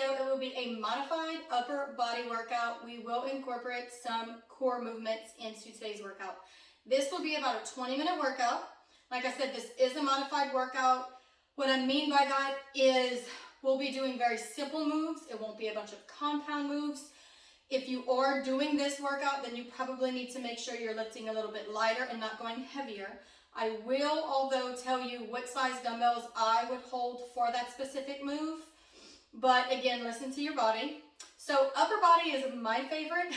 video, it will be a modified upper body workout. We will incorporate some core movements into today's workout. This will be about a 20-minute workout. Like I said, this is a modified workout. What I mean by that is we'll be doing very simple moves. It won't be a bunch of compound moves. If you are doing this workout, then you probably need to make sure you're lifting a little bit lighter and not going heavier. I will, although, tell you what size dumbbells I would hold for that specific move. But again, listen to your body. So upper body is my favorite,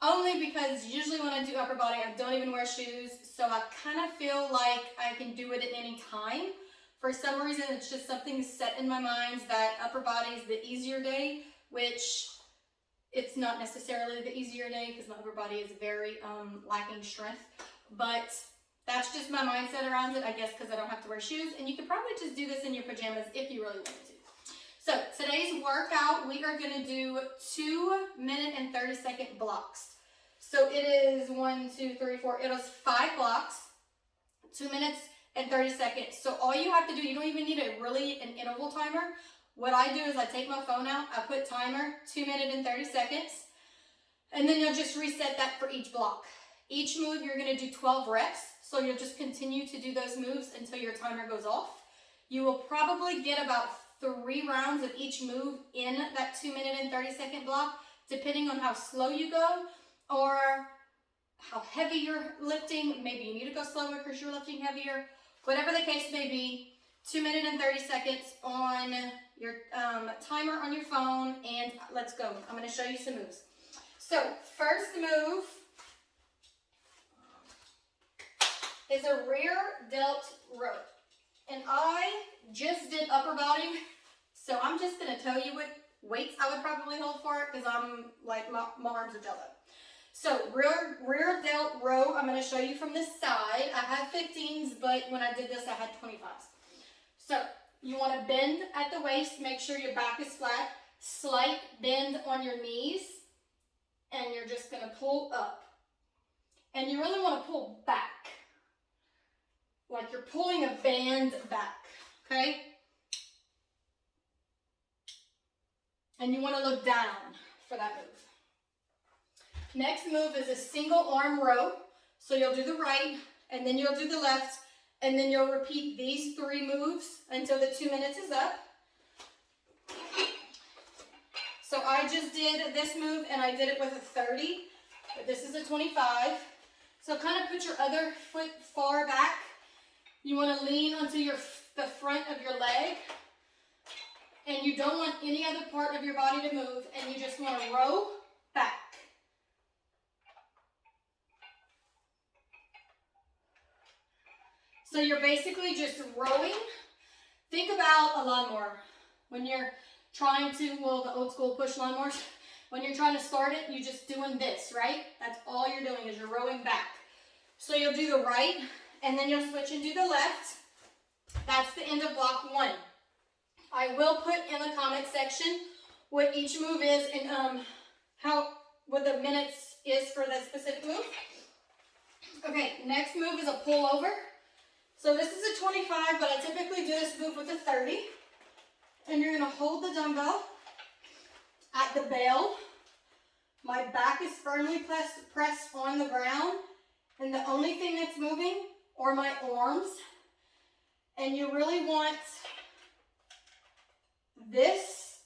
only because usually when I do upper body, I don't even wear shoes. So I kind of feel like I can do it at any time. For some reason, it's just something set in my mind that upper body is the easier day, which it's not necessarily the easier day because my upper body is very lacking strength. But that's just my mindset around it, I guess, because I don't have to wear shoes. And you could probably just do this in your pajamas if you really wanted to. So today's workout, we are going to do 2-minute and 30-second blocks. So it is 1, 2, 3, 4. It is 5 blocks, 2 minutes and 30 seconds. So all you have to do, you don't even need an interval timer. What I do is I take my phone out, I put timer, 2 minutes and 30 seconds, and then you'll just reset that for each block. Each move, you're going to do 12 reps. So you'll just continue to do those moves until your timer goes off. You will probably get about 3 rounds of each move in that 2-minute and 30-second block, depending on how slow you go or how heavy you're lifting. Maybe you need to go slower because you're lifting heavier. Whatever the case may be, 2 minutes and 30 seconds on your timer on your phone, and let's go. I'm going to show you some moves. So first move is a rear delt row. And I just did upper body, so I'm just going to tell you what weights I would probably hold for it because I'm like, my arms are jello. So rear delt row, I'm going to show you from this side. I have 15s, but when I did this, I had 25s. So you want to bend at the waist, make sure your back is flat, slight bend on your knees, and you're just going to pull up. And you really want to pull back, like you're pulling a band back, okay? And you want to look down for that move. Next move is a single arm row. So you'll do the right, and then you'll do the left, and then you'll repeat these 3 moves until the 2 minutes is up. So I just did this move, and I did it with a 30, but this is a 25. So kind of put your other foot far back. You want to lean onto the front of your leg, and you don't want any other part of your body to move, and you just want to row back. So you're basically just rowing. Think about a lawnmower. When you're trying to, well, the old school push lawnmowers, when you're trying to start it, you're just doing this, right? That's all you're doing is you're rowing back. So you'll do the right, and then you'll switch and do the left. That's the end of block 1. I will put in the comment section what each move is and what the minutes is for that specific move. Okay, next move is a pull over. So this is a 25, but I typically do this move with a 30. And you're going to hold the dumbbell at the bell. My back is firmly pressed on the ground, and the only thing that's moving are my arms. And you really want this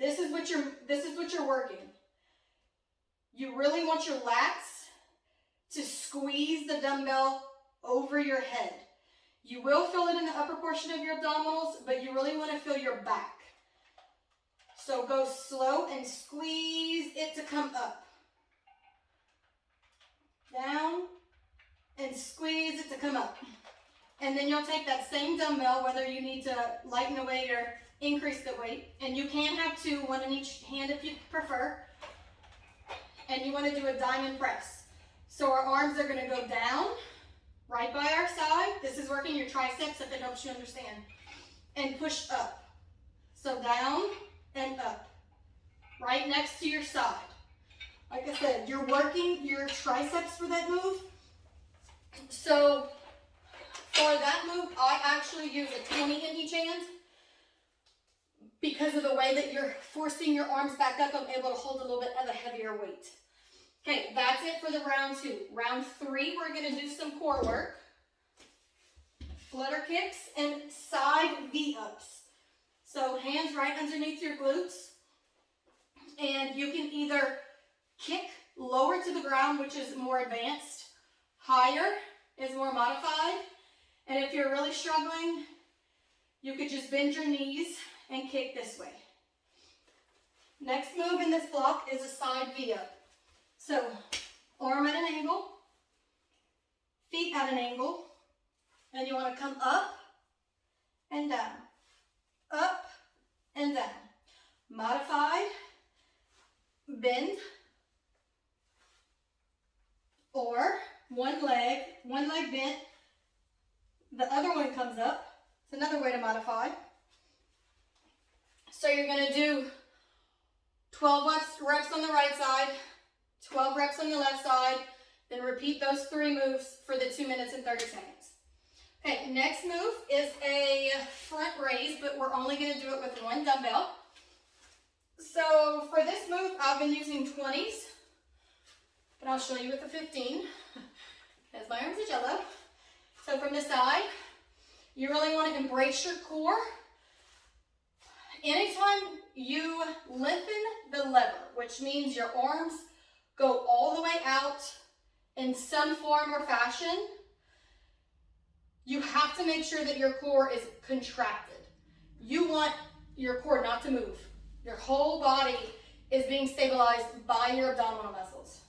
is what you're working. You really want your lats to squeeze the dumbbell over your head. You will feel it in the upper portion of your abdominals, but you really want to feel your back. So go slow and squeeze it to come up. Down and squeeze it to come up. And then you'll take that same dumbbell, whether you need to lighten the weight or increase the weight. And you can have 2, 1 in each hand if you prefer. And you want to do a diamond press. So our arms are going to go down, right by our side. This is working your triceps if it helps you understand. And push up. So down and up. Right next to your side. Like I said, you're working your triceps for that move. So for that move, I actually use a 20 in each hand. because of the way that you're forcing your arms back up, I'm able to hold a little bit of a heavier weight. Okay, that's it for the round 2. Round 3, we're going to do some core work. Flutter kicks and side V-ups. So hands right underneath your glutes. And you can either kick lower to the ground, which is more advanced. Higher is more modified. And if you're really struggling, you could just bend your knees and kick this way. Next move in this block is a side V-up. So, arm at an angle, feet at an angle, and you want to come up and down, up and down. Modified, bend, or one leg bent, the other one comes up. It's another way to modify. So you're going to do 12 reps on the right side, 12 reps on the left side, then repeat those 3 moves for the 2 minutes and 30 seconds. Okay, next move is a front raise, but we're only going to do it with 1 dumbbell. So for this move, I've been using 20s, but I'll show you with the 15, because my arms are jello. So from the side, you really want to embrace your core. Anytime you lengthen the lever, which means your arms go all the way out in some form or fashion, you have to make sure that your core is contracted. You want your core not to move. Your whole body is being stabilized by your abdominal muscles.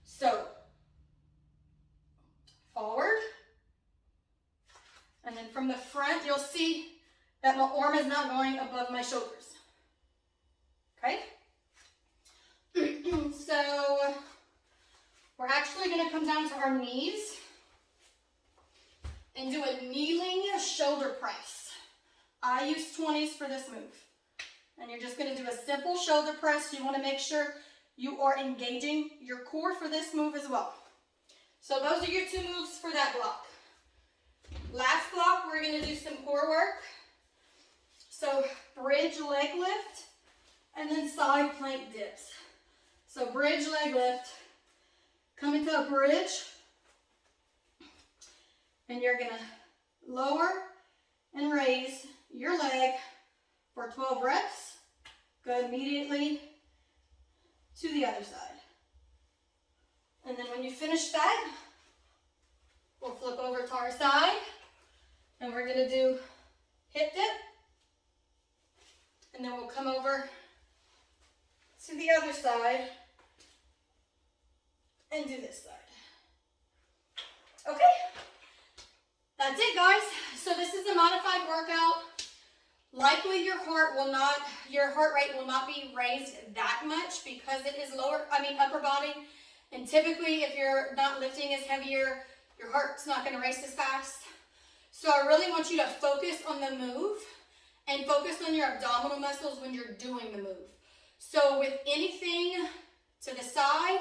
So, forward. And then from the front, you'll see that my arm is not going above my shoulders. Okay? So, we're actually going to come down to our knees and do a kneeling shoulder press. I use 20s for this move. And you're just going to do a simple shoulder press. You want to make sure you are engaging your core for this move as well. So those are your 2 moves for that block. Last block, we're going to do some core work. So bridge leg lift and then side plank dips. So bridge leg lift, come into a bridge, and you're going to lower and raise your leg for 12 reps. Go immediately to the other side. And then when you finish that, we'll flip over to our side, and we're going to do hip dip, and then we'll come over to the other side and do this side. Okay, that's it, guys. So this is a modified workout. Likely your heart rate will not be raised that much because it is upper body. And typically if you're not lifting as heavier, your heart's not going to race as fast. So I really want you to focus on the move and focus on your abdominal muscles when you're doing the move. So with anything to the side,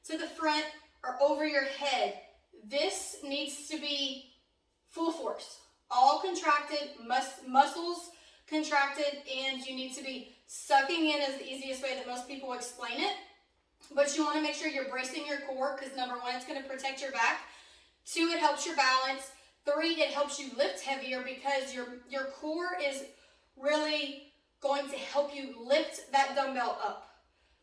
to the front, or over your head, this needs to be full force. All contracted, muscles contracted, and you need to be sucking in is the easiest way that most people explain it. But you want to make sure you're bracing your core because number 1, it's going to protect your back. 2, it helps your balance. 3, it helps you lift heavier because your core is really going to help you lift that dumbbell up.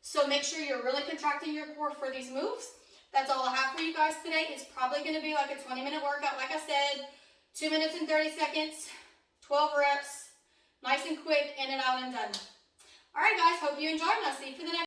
So make sure you're really contracting your core for these moves. That's all I have for you guys today. It's probably going to be like a 20-minute workout. Like I said, 2 minutes and 30 seconds, 12 reps, nice and quick, in and out and done. All right, guys, hope you enjoyed, and I'll see you for the next